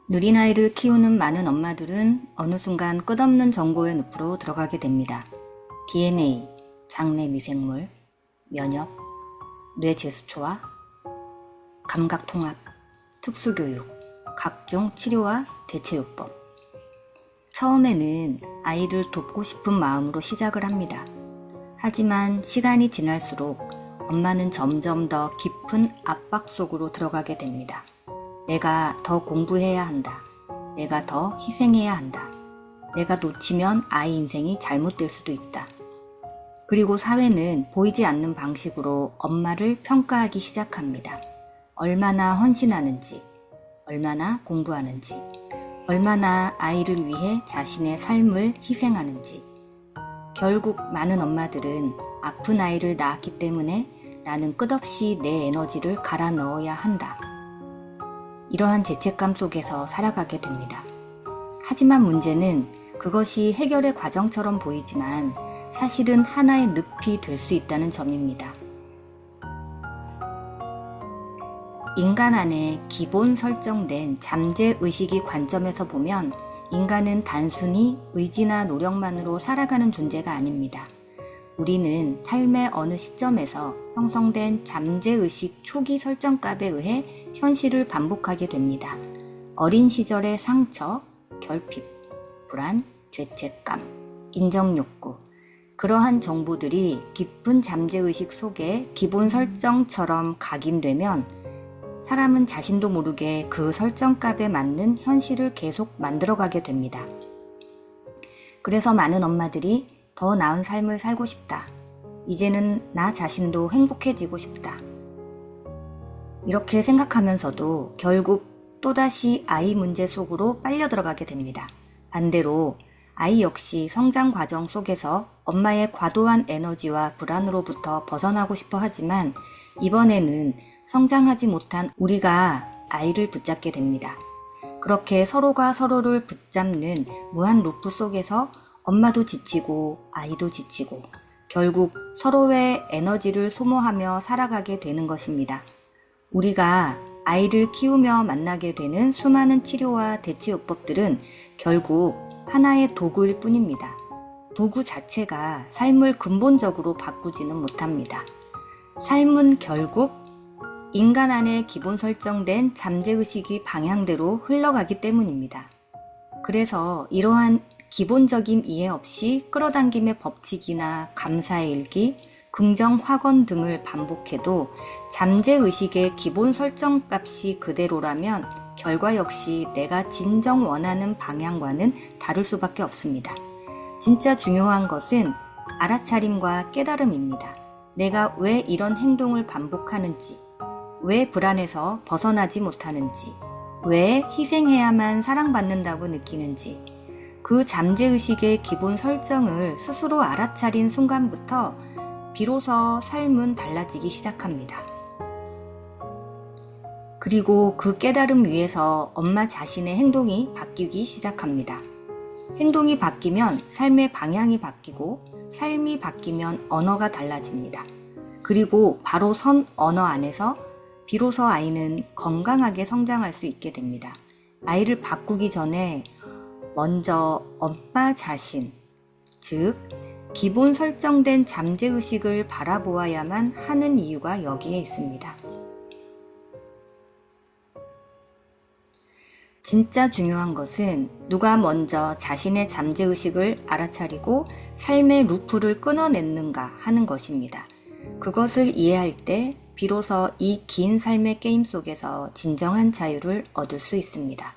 느린 아이를 키우는 많은 엄마들은 어느 순간 끝없는 정보의 늪으로 들어가게 됩니다. DNA, 장내 미생물, 면역, 뇌 제스처와 감각통합, 특수교육, 각종 치료와 대체요법. 처음에는 아이를 돕고 싶은 마음으로 시작을 합니다. 하지만 시간이 지날수록 엄마는 점점 더 깊은 압박 속으로 들어가게 됩니다. 내가 더 공부해야 한다. 내가 더 희생해야 한다. 내가 놓치면 아이 인생이 잘못될 수도 있다. 그리고 사회는 보이지 않는 방식으로 엄마를 평가하기 시작합니다. 얼마나 헌신하는지, 얼마나 공부하는지, 얼마나 아이를 위해 자신의 삶을 희생하는지. 결국 많은 엄마들은 아픈 아이를 낳았기 때문에 나는 끝없이 내 에너지를 갈아 넣어야 한다. 이러한 죄책감 속에서 살아가게 됩니다. 하지만 문제는 그것이 해결의 과정처럼 보이지만 사실은 하나의 늪이 될 수 있다는 점입니다. 인간 안에 기본 설정된 잠재의식이 관점에서 보면 인간은 단순히 의지나 노력만으로 살아가는 존재가 아닙니다. 우리는 삶의 어느 시점에서 형성된 잠재의식 초기 설정값에 의해 현실을 반복하게 됩니다. 어린 시절의 상처, 결핍, 불안, 죄책감, 인정욕구, 그러한 정보들이 깊은 잠재의식 속에 기본 설정처럼 각인되면 사람은 자신도 모르게 그 설정값에 맞는 현실을 계속 만들어가게 됩니다. 그래서 많은 엄마들이 더 나은 삶을 살고 싶다. 이제는 나 자신도 행복해지고 싶다. 이렇게 생각하면서도 결국 또다시 아이 문제 속으로 빨려 들어가게 됩니다. 반대로 아이 역시 성장 과정 속에서 엄마의 과도한 에너지와 불안으로부터 벗어나고 싶어 하지만 이번에는 성장하지 못한 우리가 아이를 붙잡게 됩니다. 그렇게 서로가 서로를 붙잡는 무한 루프 속에서 엄마도 지치고 아이도 지치고 결국 서로의 에너지를 소모하며 살아가게 되는 것입니다. 우리가 아이를 키우며 만나게 되는 수많은 치료와 대체요법들은 결국 하나의 도구일 뿐입니다. 도구 자체가 삶을 근본적으로 바꾸지는 못합니다. 삶은 결국 인간 안에 기본 설정된 잠재의식이 방향대로 흘러가기 때문입니다. 그래서 이러한 기본적인 이해 없이 끌어당김의 법칙이나 감사의 일기, 긍정 확언 등을 반복해도 잠재의식의 기본 설정값이 그대로라면 결과 역시 내가 진정 원하는 방향과는 다를 수밖에 없습니다. 진짜 중요한 것은 알아차림과 깨달음입니다. 내가 왜 이런 행동을 반복하는지, 왜 불안해서 벗어나지 못하는지, 왜 희생해야만 사랑받는다고 느끼는지, 그 잠재의식의 기본 설정을 스스로 알아차린 순간부터 비로소 삶은 달라지기 시작합니다. 그리고 그 깨달음 위에서 엄마 자신의 행동이 바뀌기 시작합니다. 행동이 바뀌면 삶의 방향이 바뀌고 삶이 바뀌면 언어가 달라집니다. 그리고 바로 선 언어 안에서 비로소 아이는 건강하게 성장할 수 있게 됩니다. 아이를 바꾸기 전에 먼저 엄마 자신, 즉 기본 설정된 잠재의식을 바라보아야만 하는 이유가 여기에 있습니다. 진짜 중요한 것은 누가 먼저 자신의 잠재의식을 알아차리고 삶의 루프를 끊어냈는가 하는 것입니다. 그것을 이해할 때 비로소 이 긴 삶의 게임 속에서 진정한 자유를 얻을 수 있습니다.